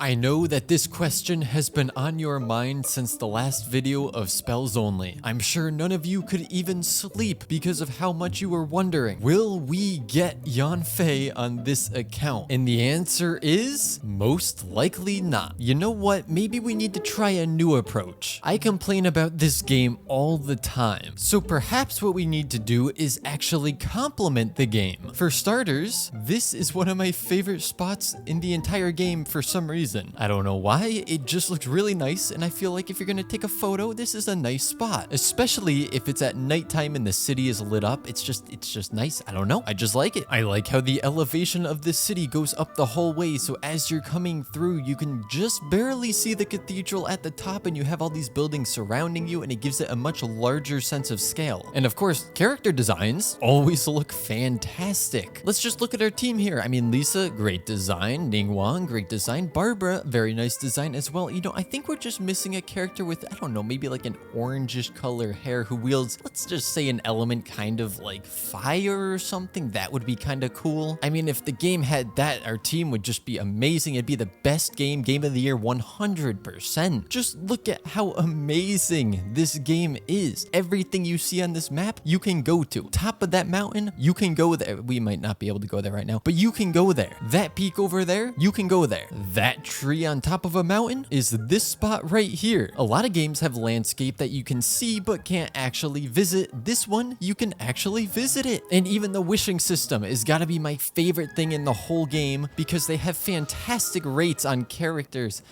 I know that this question has been on your mind since the last video of Spells Only. I'm sure none of you could even sleep because of how much you were wondering, will we get Yanfei on this account? And the answer is most likely not. You know what? Maybe we need to try a new approach. I complain about this game all the time. So perhaps what we need to do is actually complement the game. For starters, this is one of my favorite spots in the entire game for some reason. I don't know why, it just looks really nice, and I feel like if you're gonna take a photo, this is a nice spot. Especially if it's at nighttime and the city is lit up. It's just nice. I don't know. I just like it. I like how the elevation of the city goes up the whole way, so as you're coming through, you can just barely see the cathedral at the top, and you have all these buildings surrounding you, and it gives it a much larger sense of scale. And of course, character designs always look fantastic. Let's just look at our team here. I mean, Lisa, great design. Ningguang, great design. Barbara, very nice design as well. You know, I think we're just missing a character with, I don't know, maybe like an orangish color hair who wields, let's just say, an element kind of like fire or something. That would be kind of cool. I mean, if the game had that, our team would just be amazing. It'd be the best game of the year, 100%. Just look at how amazing this game is. Everything you see on this map, you can go to. Top of that mountain, you can go there. We might not be able to go there right now, but you can go there. That peak over there, you can go there. That tree on top of a mountain is this spot right here. A lot of games have landscape that you can see but can't actually visit. This one, you can actually visit it. And even the wishing system has got to be my favorite thing in the whole game because they have fantastic rates on characters.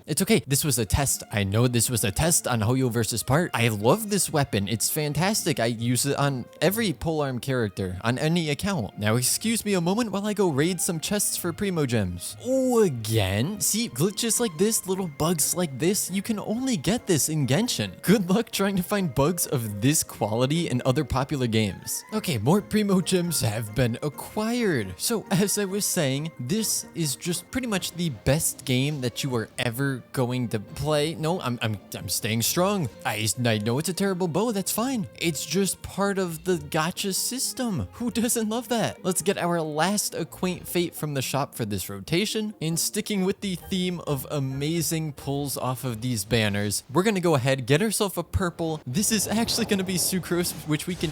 It's okay. This was a test. I know this was a test on HoYoVerse's part. I love this weapon. It's fantastic. I use it on every polearm character on any account. Now, excuse me a moment while I go raid some chests for Primo Gems. Oh, again? See, glitches like this, little bugs like this, you can only get this in Genshin. Good luck trying to find bugs of this quality in other popular games. Okay, more Primo Gems have been acquired. So, as I was saying, this is just pretty much the best game that you are ever going to play. No, I'm staying strong. I know it's a terrible bow. That's fine. It's just part of the gacha system. Who doesn't love that? Let's get our last Acquaint Fate from the shop for this rotation. And sticking with the theme of amazing pulls off of these banners, we're gonna go ahead, get ourselves a purple. This is actually gonna be Sucrose, which we can...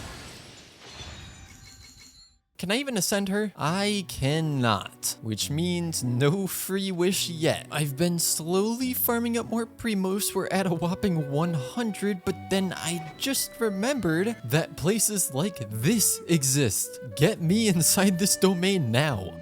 Can I even ascend her? I cannot, which means no free wish yet. I've been slowly farming up more primos. We're at a whopping 100, but then I just remembered that places like this exist. Get me inside this domain now.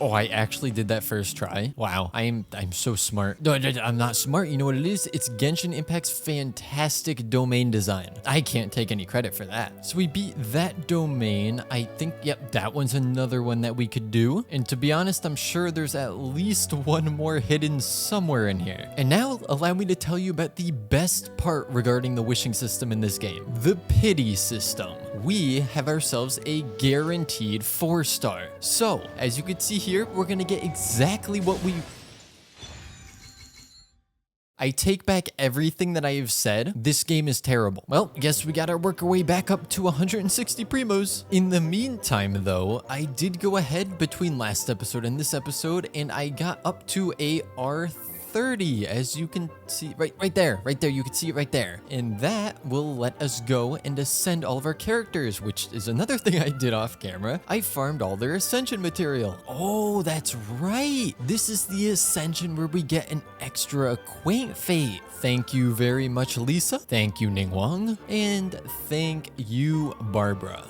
Oh, I actually did that first try. Wow, I'm so smart. No, I'm not smart. You know what it is? It's Genshin Impact's fantastic domain design. I can't take any credit for that. So we beat that domain. I think, yep, that one's another one that we could do. And to be honest, I'm sure there's at least one more hidden somewhere in here. And now allow me to tell you about the best part regarding the wishing system in this game. The pity system. We have ourselves a guaranteed 4-star. So, as you can see here, we're gonna get exactly what we... I take back everything that I have said. This game is terrible. Well, guess we gotta work our way back up to 160 primos. In the meantime, though, I did go ahead between last episode and this episode, and I got up to a R30, as you can see right there, you can see it right there. And that will let us go and ascend all of our characters, which is another thing I did off camera. I farmed all their ascension material. Oh, that's right. This is the ascension where we get an extra Acquaint Fate. Thank you very much, Lisa. Thank you, Ningguang. And thank you, Barbara.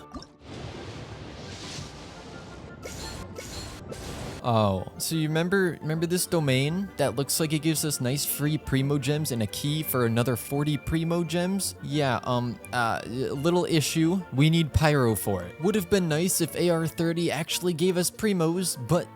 Oh, so you remember this domain that looks like it gives us nice free Primo Gems and a key for another 40 Primo Gems? Yeah, little issue. We need Pyro for it. Would have been nice if AR30 actually gave us Primos, but,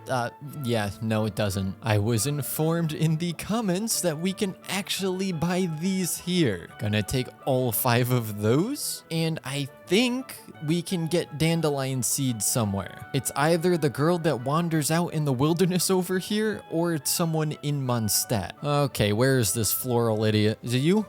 yeah, no, it doesn't. I was informed in the comments that we can actually buy these here. Gonna take all 5 of those, and I think we can get dandelion seeds somewhere. It's either the girl that wanders out in in the wilderness over here or someone in Mondstadt. Okay, where is this floral idiot? Is it you?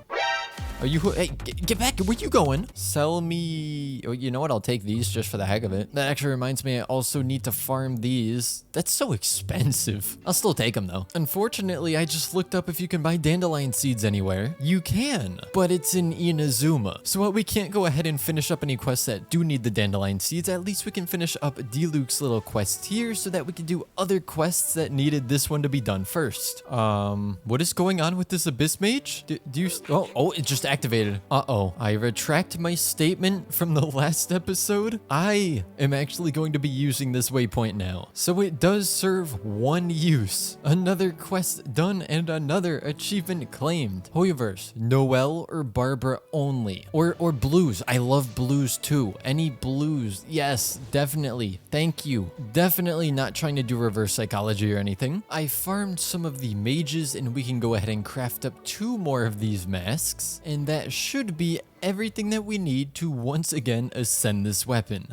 Are you? Hey, get back! Where you going? Sell me. Oh, you know what? I'll take these just for the heck of it. That actually reminds me, I also need to farm these. That's so expensive. I'll still take them though. Unfortunately, I just looked up if you can buy dandelion seeds anywhere. You can, but it's in Inazuma. So while we can't go ahead and finish up any quests that do need the dandelion seeds, at least we can finish up Diluc's little quest here so that we can do other quests that needed this one to be done first. What is going on with this abyss mage? Do you? Oh, it just activated. Uh-oh. I retract my statement from the last episode. I am actually going to be using this waypoint now. So it does serve one use. Another quest done and another achievement claimed. HoYoVerse, Noelle or Barbara only. Or blues. I love blues too. Any blues. Yes, definitely. Thank you. Definitely not trying to do reverse psychology or anything. I farmed some of the mages and we can go ahead and craft up 2 more of these masks. And that should be everything that we need to once again ascend this weapon.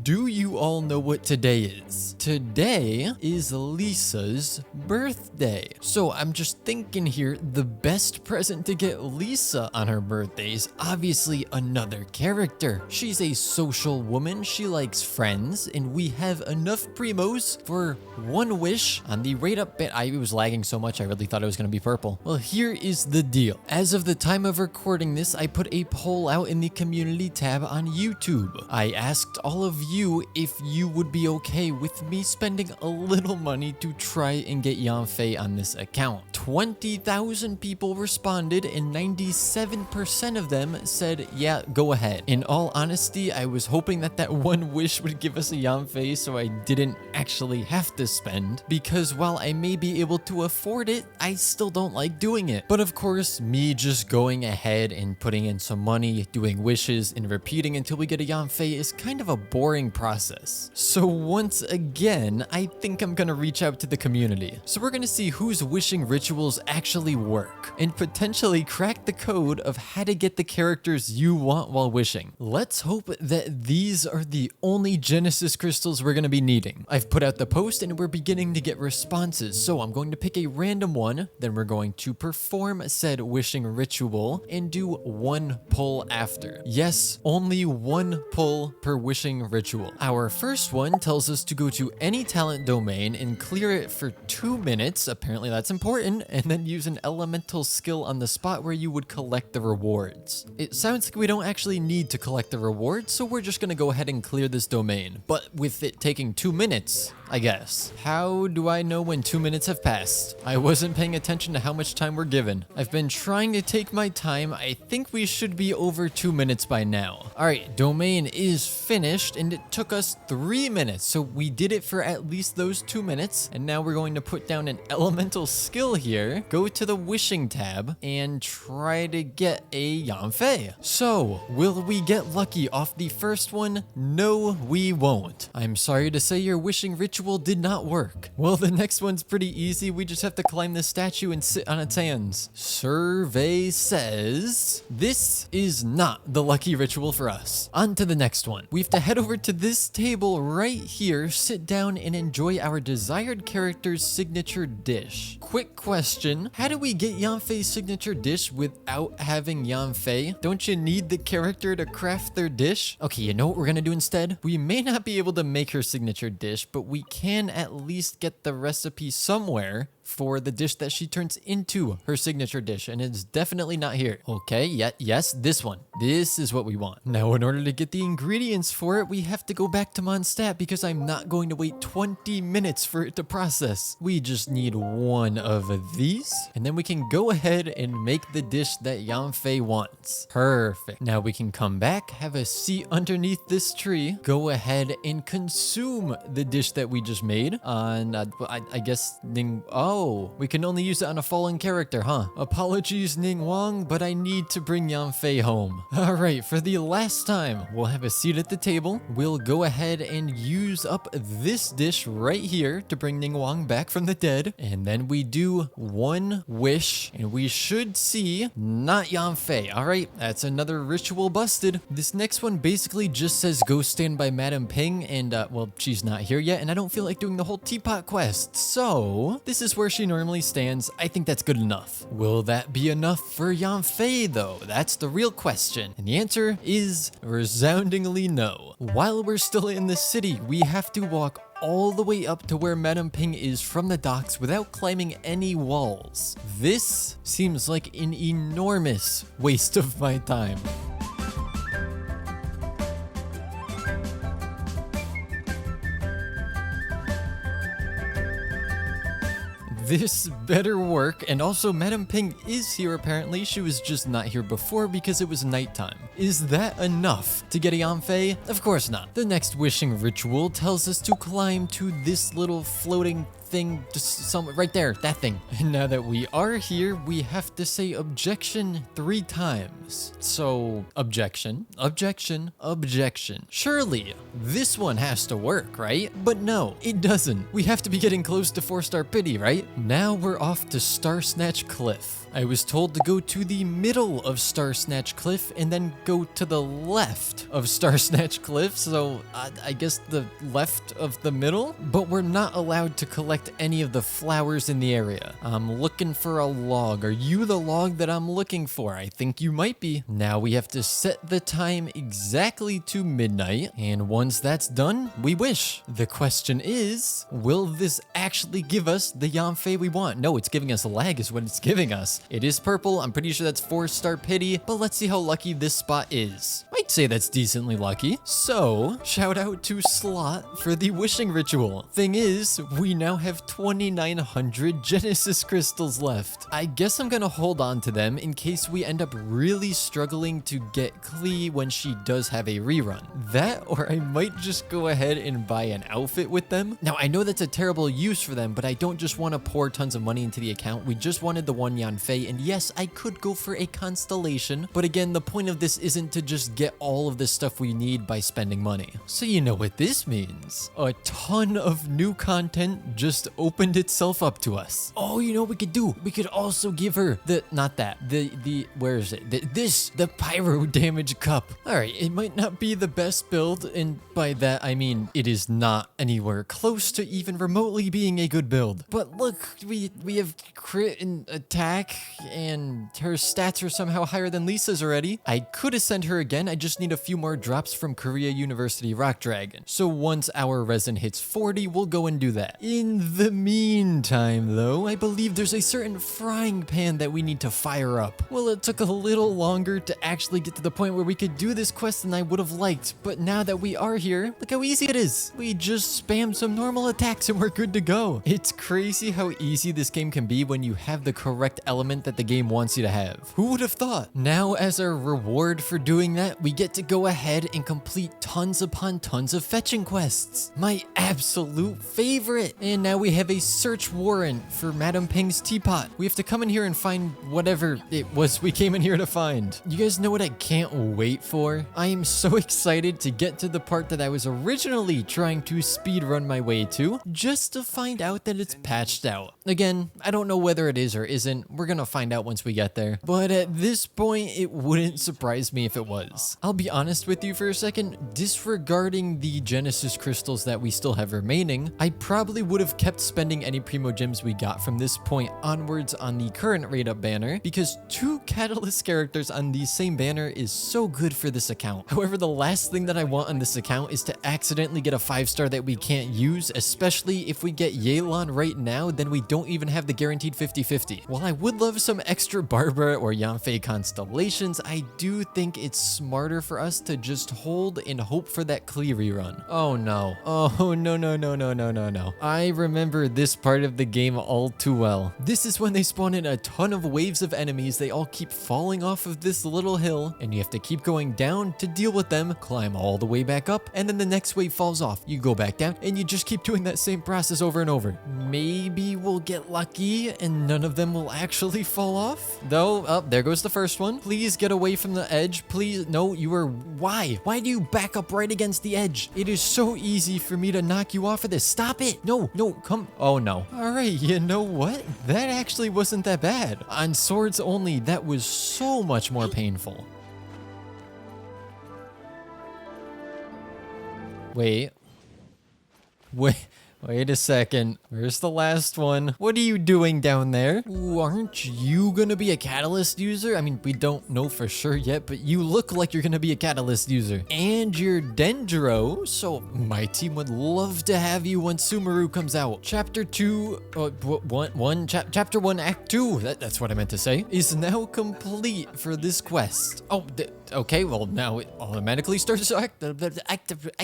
Do you all know what today is? Today is Lisa's birthday. So I'm just thinking here, the best present to get Lisa on her birthday is obviously another character. She's a social woman, she likes friends, and we have enough primos for 1 wish on the rate up bit. I was lagging so much I really thought it was going to be purple. Well, here is the deal. As of the time of recording this, I put a poll out in the community tab on YouTube. I asked all of you if you would be okay with me spending a little money to try and get Yanfei on this account. 20,000 people responded and 97% of them said, yeah, go ahead. In all honesty, I was hoping that 1 wish would give us a Yanfei so I didn't actually have to spend, because while I may be able to afford it, I still don't like doing it. But of course, me just going ahead and putting in some money, doing wishes, and repeating until we get a Yanfei is kind of a boring process. So once again, I think I'm gonna reach out to the community. So we're gonna see whose wishing rituals actually work and potentially crack the code of how to get the characters you want while wishing. Let's hope that these are the only Genesis crystals we're gonna be needing. I've put out the post and we're beginning to get responses. So I'm going to pick a random one, then we're going to perform said wishing ritual and do 1 pull after. Yes, only 1 pull per wishing ritual. Our first one tells us to go to any talent domain and clear it for 2 minutes. Apparently that's important. And then use an elemental skill on the spot where you would collect the rewards. It sounds like we don't actually need to collect the rewards, so we're just gonna go ahead and clear this domain. But with it taking 2 minutes, I guess. How do I know when 2 minutes have passed? I wasn't paying attention to how much time we're given. I've been trying to take my time. I think we should be over 2 minutes by now. All right, domain is finished and it took us 3 minutes. So we did it for at least those 2 minutes. And now we're going to put down an elemental skill here, go to the wishing tab and try to get a Yanfei. So will we get lucky off the first one? No, we won't. I'm sorry to say your wishing ritual did not work. Well, the next one's pretty easy. We just have to climb this statue and sit on its hands. Survey says this is not the lucky ritual for us. On to the next one. We have to head over to this table right here, sit down and enjoy our desired character's signature dish. Quick question. How do we get Yanfei's signature dish without having Yanfei? Don't you need the character to craft their dish? Okay, you know what we're gonna do instead? We may not be able to make her signature dish, but we can at least get the recipe somewhere for the dish that she turns into her signature dish, and it's definitely not here. Okay, yes, this one. This is what we want. Now, in order to get the ingredients for it, we have to go back to Mondstadt because I'm not going to wait 20 minutes for it to process. We just need 1 of these, and then we can go ahead and make the dish that Yanfei wants. Perfect. Now we can come back, have a seat underneath this tree, go ahead and consume the dish that we just made on, I guess, Oh, we can only use it on a fallen character, huh? Apologies, Ningguang, but I need to bring Yanfei home. All right, for the last time, we'll have a seat at the table. We'll go ahead and use up this dish right here to bring Ningguang back from the dead. And then we do one wish, and we should see not Yanfei. All right, that's another ritual busted. This next one basically just says go stand by Madam Ping, and well, she's not here yet, and I don't feel like doing the whole teapot quest. So this is where she normally stands. I think that's good enough. Will that be enough for Yanfei though? That's the real question. And the answer is resoundingly no. While we're still in the city, we have to walk all the way up to where Madam Ping is from the docks without climbing any walls. This seems like an enormous waste of my time. This better work, and also Madam Ping is here apparently. She was just not here before because it was nighttime. Is that enough to get a Yanfei? Of course not. The next wishing ritual tells us to climb to this little floating thing, just somewhere right there, that thing. And now that we are here, we have to say objection 3 times. So objection, objection, objection. Surely this one has to work, right? But no, it doesn't. We have to be getting close to 4-star pity, right? Now we're off to Star Snatch Cliff. I was told to go to the middle of Star Snatch Cliff and then go to the left of Star Snatch Cliff, so I guess the left of the middle? But we're not allowed to collect any of the flowers in the area. I'm looking for a log. Are you the log that I'm looking for? I think you might be. Now we have to set the time exactly to midnight, and once that's done, we wish. The question is, will this actually give us the Yanfei we want? No, it's giving us a lag is what it's giving us. It is purple. I'm pretty sure that's 4-star pity, but let's see how lucky this spot is. I'd say that's decently lucky. So, shout out to Slot for the wishing ritual. Thing is, we now have 2,900 Genesis crystals left. I guess I'm gonna hold on to them in case we end up really struggling to get Klee when she does have a rerun. That, or I might just go ahead and buy an outfit with them. Now, I know that's a terrible use for them, but I don't just want to pour tons of money into the account. We just wanted the one Yanfei, and yes, I could go for a constellation, but again, the point of this isn't to just get all of the stuff we need by spending money. So you know what this means. A ton of new content just opened itself up to us. Oh, you know what we could do? We could also give her the, not that, where is it? The pyro damage cup. All right, it might not be the best build, and by that, I mean, it is not anywhere close to even remotely being a good build. But look, we have crit and attack, and her stats are somehow higher than Lisa's already. I could ascend her again. I just need a few more drops from Korea University Rock Dragon. So once our resin hits 40, we'll go and do that. In the meantime, though, I believe there's a certain frying pan that we need to fire up. Well, it took a little longer to actually get to the point where we could do this quest than I would have liked, but now that we are here, look how easy it is. We just spam some normal attacks and we're good to go. It's crazy how easy this game can be when you have the correct element that the game wants you to have. Who would have thought? Now, as our reward for doing that, we get to go ahead and complete tons upon tons of fetching quests. My absolute favorite. And now we have a search warrant for Madam Ping's teapot. We have to come in here and find whatever it was we came in here to find. You guys know what I can't wait for? I am so excited to get to the part that I was originally trying to speed run my way to, just to find out that it's patched out. Again, I don't know whether it is or isn't. We're gonna find out once we get there. But at this point, it wouldn't surprise me if it was. I'll be honest with you for a second. Disregarding the Genesis crystals that we still have remaining, I probably would have kept spending any Primo Gems we got from this point onwards on the current rate up banner, because 2 Catalyst characters on the same banner is so good for this account. However, the last thing that I want on this account is to accidentally get a 5-star that we can't use, especially if we get Yelan right now, then we don't even have the guaranteed 50-50. While I would love some extra Barbara or Yanfei constellations, I do think it's smarter for us to just hold and hope for that Klee rerun. Oh no. Oh no. I remember remember this part of the game all too well. This is when they spawn in a ton of waves of enemies. They all keep falling off of this little hill, and you have to keep going down to deal with them, climb all the way back up, and then the next wave falls off. You go back down, and you just keep doing that same process over and over. Maybe we'll get lucky, and none of them will actually fall off. Though, oh, there goes the first one. Please get away from the edge. Please, no, you are, why? Why do you back up right against the edge? It is so easy for me to knock you off of this. Stop it. No, come. Oh no. All right, you know what? That actually wasn't that bad. On swords only, that was so much more painful. Wait a second. Where's the last one? What are you doing down there? Ooh, aren't you gonna be a catalyst user? I mean, we don't know for sure yet, but you look like you're gonna be a catalyst user. And you're Dendro, so my team would love to have you when Sumeru comes out. Chapter 2, Chapter 1, Act 2, that's what I meant to say, is now complete for this quest. Oh, okay, well now it automatically starts I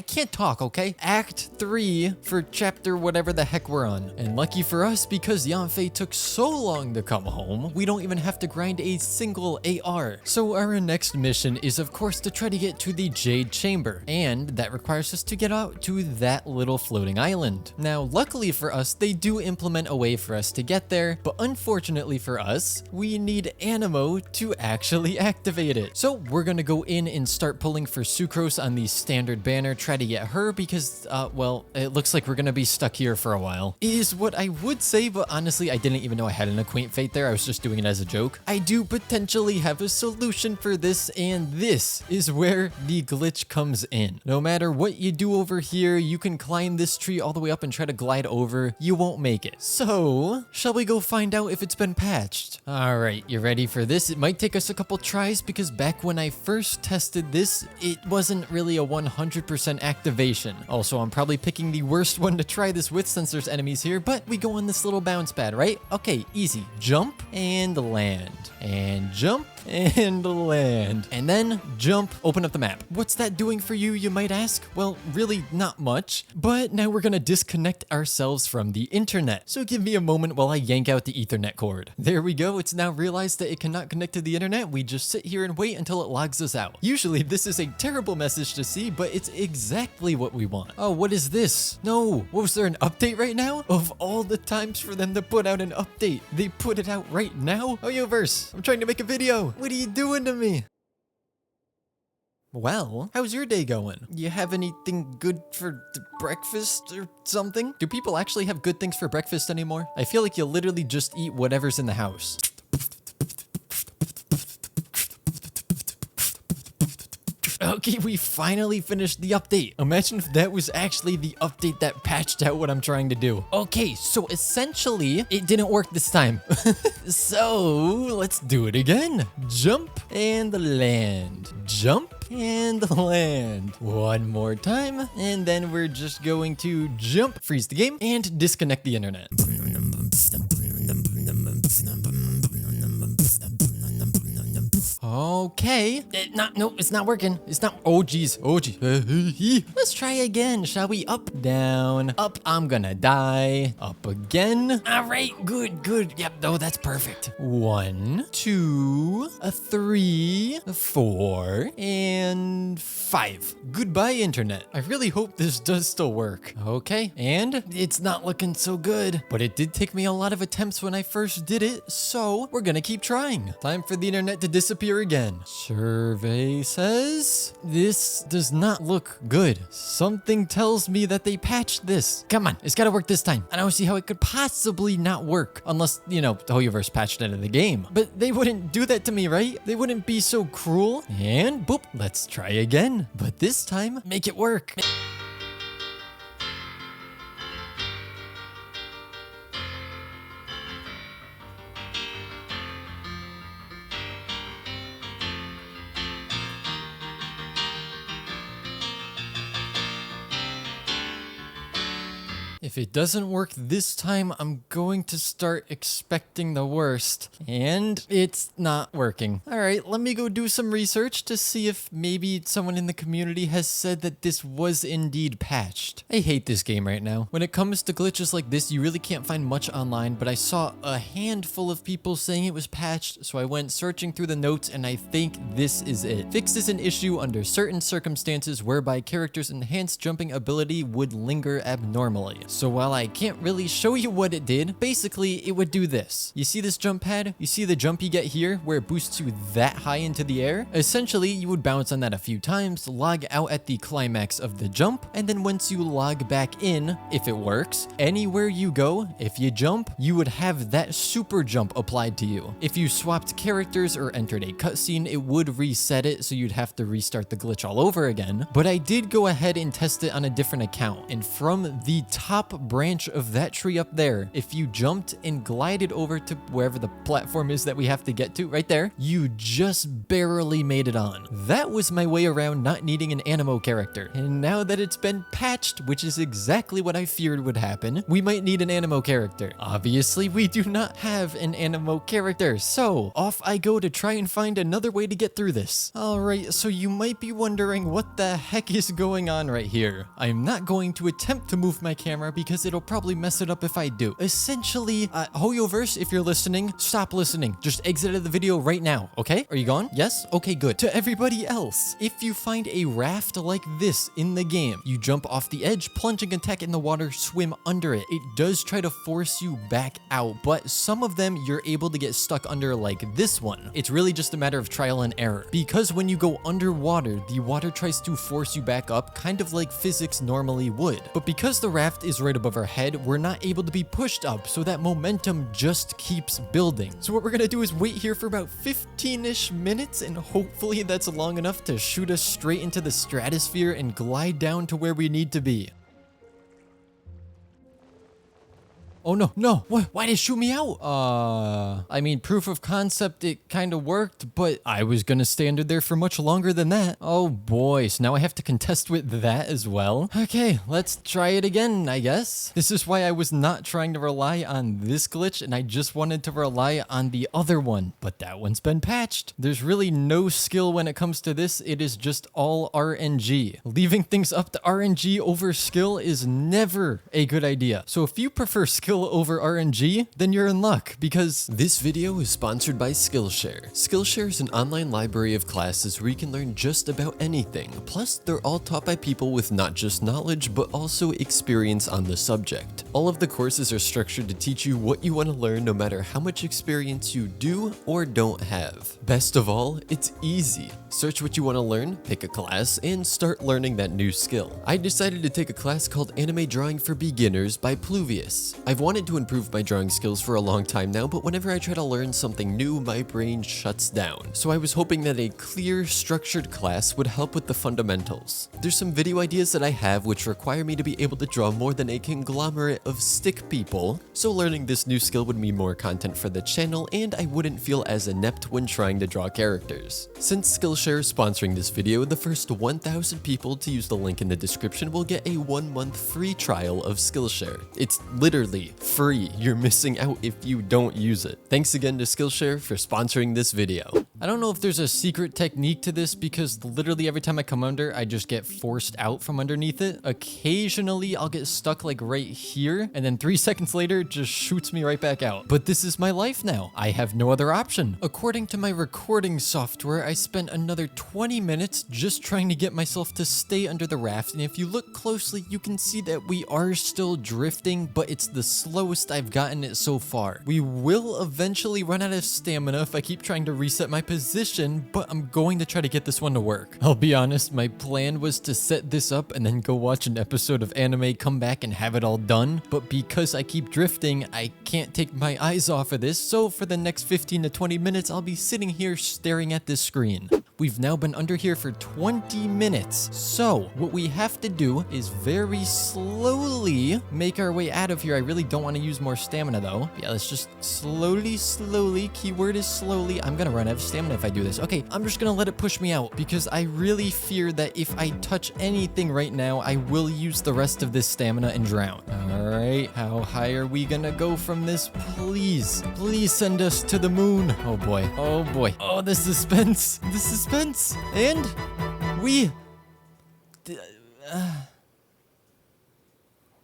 can't talk, okay? Act 3 for chapter whatever the heck we're on. And lucky for us, because Yanfei took so long to come home, we don't even have to grind a single AR. So our next mission is of course to try to get to the Jade Chamber, and that requires us to get out to that little floating island. Now luckily for us, they do implement a way for us to get there, but unfortunately for us, we need Animo to actually activate it. So we're gonna go in and start pulling for Sucrose on the standard banner, try to get her because, well, it looks like we're gonna be stuck here for a while, is what I would say, but honestly, I didn't even know I had an Acquaint Fate there. I was just doing it as a joke. I do potentially have a solution for this, and this is where the glitch comes in. No matter what you do over here, you can climb this tree all the way up and try to glide over. You won't make it. So, shall we go find out if it's been patched? All right, you ready for this? It might take us a couple tries because back when I first tested this, it wasn't really a 100% activation. Also, I'm probably picking the worst one to try this with since there's enemies here, but we go on this little bounce pad, right? Okay, easy. Jump and land. And jump and land. And then jump, open up the map. What's that doing for you, you might ask? Well, really not much, but now we're gonna disconnect ourselves from the internet. So give me a moment while I yank out the Ethernet cord. There we go, it's now realized that it cannot connect to the internet. We just sit here and wait until it logs us out. Usually this is a terrible message to see, but it's exactly what we want. Oh, what is this? No, was there an update right now? Of all the times for them to put out an update, they put it out right now? HoYoVerse, I'm trying to make a video. What are you doing to me? Well, how's your day going? You have anything good for breakfast or something? Do people actually have good things for breakfast anymore? I feel like you literally just eat whatever's in the house. Okay, we finally finished the update. Imagine if that was actually the update that patched out what I'm trying to do. Okay, so essentially, it didn't work this time. So, let's do it again. Jump and land. Jump and land. One more time, and then we're just going to jump, freeze the game, and disconnect the internet. Okay. No, it's not working. It's not. Oh, geez. Oh, geez. Let's try again, shall we? Up, down, up. I'm gonna die. Up again. All right. Good. Yep. No, that's perfect. 1, 2, 3, 4, and 5. Goodbye, internet. I really hope this does still work. Okay. And it's not looking so good, but it did take me a lot of attempts when I first did it, so we're gonna keep trying. Time for the internet to disappear again. Survey says this does not look good. Something tells me that they patched this. Come on, it's gotta work this time. I don't see how it could possibly not work unless, you know, HoYoVerse patched it out of the game. But they wouldn't do that to me, right? They wouldn't be so cruel. And boop, let's try again. But this time, make it work. If If it doesn't work this time, I'm going to start expecting the worst. And it's not working. All right, let me go do some research to see if maybe someone in the community has said that this was indeed patched. I hate this game right now. When it comes to glitches like this, you really can't find much online, but I saw a handful of people saying it was patched, so I went searching through the notes and I think this is it. Fixes an issue under certain circumstances whereby characters' enhanced jumping ability would linger abnormally. So while I can't really show you what it did, basically it would do this. You see this jump pad? You see the jump you get here where it boosts you that high into the air? Essentially, you would bounce on that a few times, log out at the climax of the jump, and then once you log back in, if it works, anywhere you go, if you jump, you would have that super jump applied to you. If you swapped characters or entered a cutscene, it would reset it, so you'd have to restart the glitch all over again. But I did go ahead and test it on a different account, and from the top branch of that tree up there, if you jumped and glided over to wherever the platform is that we have to get to, right there, you just barely made it on. That was my way around not needing an animo character. And now that it's been patched, which is exactly what I feared would happen, we might need an animo character. Obviously, we do not have an animo character, so off I go to try and find another way to get through this. Alright, so you might be wondering what the heck is going on right here. I'm not going to attempt to move my camera because it'll probably mess it up if I do. Essentially, HoYoVerse, if you're listening, stop listening. Just exit the video right now, okay? Are you gone? Yes? Okay, good. To everybody else, if you find a raft like this in the game, you jump off the edge, plunging attack in the water, swim under it. It does try to force you back out, but some of them you're able to get stuck under like this one. It's really just a matter of trial and error. Because when you go underwater, the water tries to force you back up, kind of like physics normally would. But because the raft is right above our head, we're not able to be pushed up, so that momentum just keeps building. So what we're gonna do is wait here for about 15-ish minutes, and hopefully that's long enough to shoot us straight into the stratosphere and glide down to where we need to be. Oh no, no, what? Why did it shoot me out? I mean, proof of concept, it kind of worked, but I was gonna stay under there for much longer than that. Oh boy, so now I have to contest with that as well. Okay, let's try it again, I guess. This is why I was not trying to rely on this glitch, and I just wanted to rely on the other one, but that one's been patched. There's really no skill when it comes to this, it is just all RNG. Leaving things up to RNG over skill is never a good idea. So if you prefer skill over RNG, then you're in luck, because this video is sponsored by Skillshare. Skillshare is an online library of classes where you can learn just about anything. Plus, they're all taught by people with not just knowledge, but also experience on the subject. All of the courses are structured to teach you what you want to learn no matter how much experience you do or don't have. Best of all, it's easy. Search what you want to learn, pick a class, and start learning that new skill. I decided to take a class called Anime Drawing for Beginners by Pluvius. I've wanted to improve my drawing skills for a long time now, but whenever I try to learn something new, my brain shuts down. So I was hoping that a clear, structured class would help with the fundamentals. There's some video ideas that I have which require me to be able to draw more than a conglomerate of stick people, so learning this new skill would mean more content for the channel, and I wouldn't feel as inept when trying to draw characters. Since Skillshare is sponsoring this video, the first 1,000 people to use the link in the description will get a 1-month free trial of Skillshare. It's literally free. You're missing out if you don't use it. Thanks again to Skillshare for sponsoring this video. I don't know if there's a secret technique to this, because literally every time I come under, I just get forced out from underneath it. Occasionally, I'll get stuck like right here, and then 3 seconds later, it just shoots me right back out. But this is my life now. I have no other option. According to my recording software, I spent another 20 minutes just trying to get myself to stay under the raft, and if you look closely, you can see that we are still drifting, but it's the slowest I've gotten it so far. We will eventually run out of stamina if I keep trying to reset my position, but I'm going to try to get this one to work. I'll be honest, my plan was to set this up and then go watch an episode of anime, come back and have it all done, but because I keep drifting, I can't take my eyes off of this, so for the next 15 to 20 minutes, I'll be sitting here staring at this screen. We've now been under here for 20 minutes. So what we have to do is very slowly make our way out of here. I really don't want to use more stamina though. Yeah, let's just slowly, keyword is slowly. I'm gonna run out of stamina if I do this. Okay, I'm just gonna let it push me out because I really fear that if I touch anything right now, I will use the rest of this stamina and drown. All right, how high are we gonna go from this? Please send us to the moon. Oh boy, oh the suspense, and we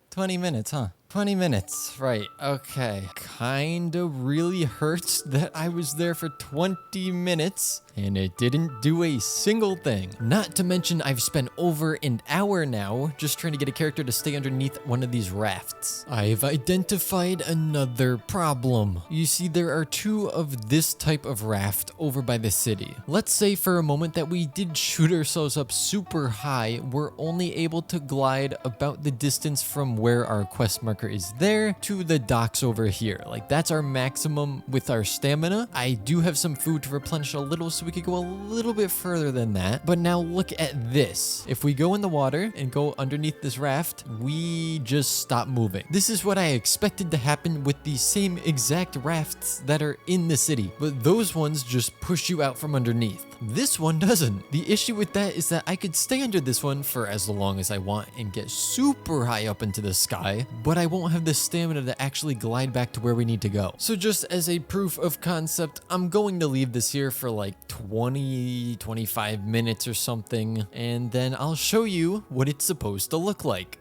20 minutes, huh? 20 minutes, right, okay. Kinda really hurts that I was there for 20 minutes and it didn't do a single thing. Not to mention I've spent over an hour now just trying to get a character to stay underneath one of these rafts. I've identified another problem. You see, there are two of this type of raft over by the city. Let's say for a moment that we did shoot ourselves up super high. We're only able to glide about the distance from where our quest marker is there to the docks over here. Like, that's our maximum with our stamina. I do have some food to replenish a little, so we could go a little bit further than that. But now look at this. If we go in the water and go underneath this raft, we just stop moving. This is what I expected to happen with the same exact rafts that are in the city, but those ones just push you out from underneath. This one doesn't. The issue with that is that I could stay under this one for as long as I want and get super high up into the sky, but I won't have the stamina to actually glide back to where we need to go. So just as a proof of concept, I'm going to leave this here for like 20-25 minutes or something, and then I'll show you what it's supposed to look like.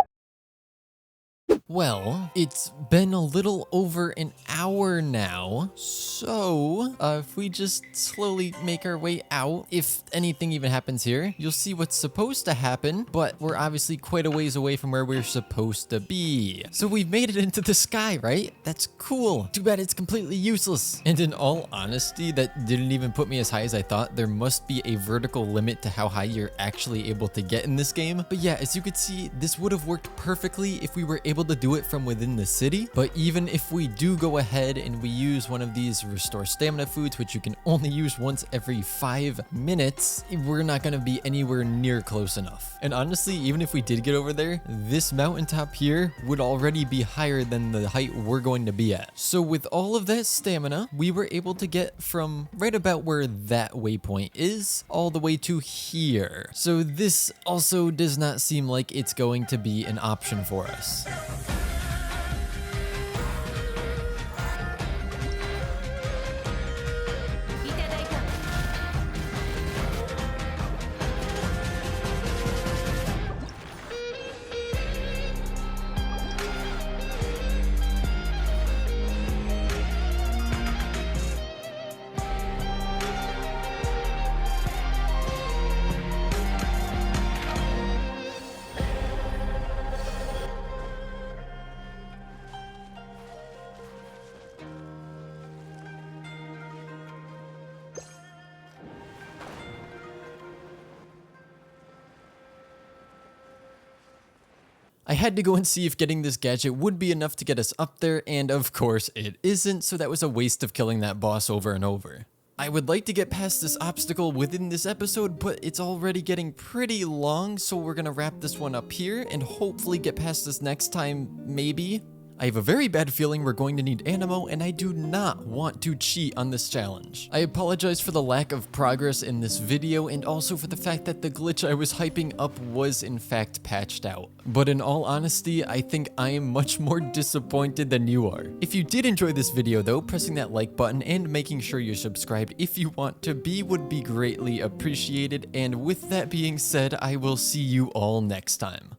Well, it's been a little an an hour now, so if we just slowly make our way out, if anything even happens here, you'll see what's supposed to happen, but we're obviously quite a ways away from where we're supposed to be. So we've made it into the sky, right? That's cool. Too bad it's completely useless. And in all honesty, that didn't even put me as high as I thought. There must be a vertical limit to how high you're actually able to get in this game. But yeah, as you could see, this would have worked perfectly if we were able to do it from within the city. But even if we do go ahead and we use one of these restore stamina foods, which you can only use once every 5 minutes, we're not going to be anywhere near close enough. And honestly, even if we did get over there, this mountaintop here would already be higher than the height we're going to be at. So with all of that stamina, we were able to get from right about where that waypoint is all the way to here. So this also does not seem like it's going to be an option for us. I had to go and see if getting this gadget would be enough to get us up there, and of course it isn't, so that was a waste of killing that boss over and over. I would like to get past this obstacle within this episode, but it's already getting pretty long, so we're gonna wrap this one up here and hopefully get past this next time, maybe. I have a very bad feeling we're going to need ammo, and I do not want to cheat on this challenge. I apologize for the lack of progress in this video, and also for the fact that the glitch I was hyping up was in fact patched out. But in all honesty, I think I am much more disappointed than you are. If you did enjoy this video though, pressing that like button and making sure you're subscribed if you want to be would be greatly appreciated, and with that being said, I will see you all next time.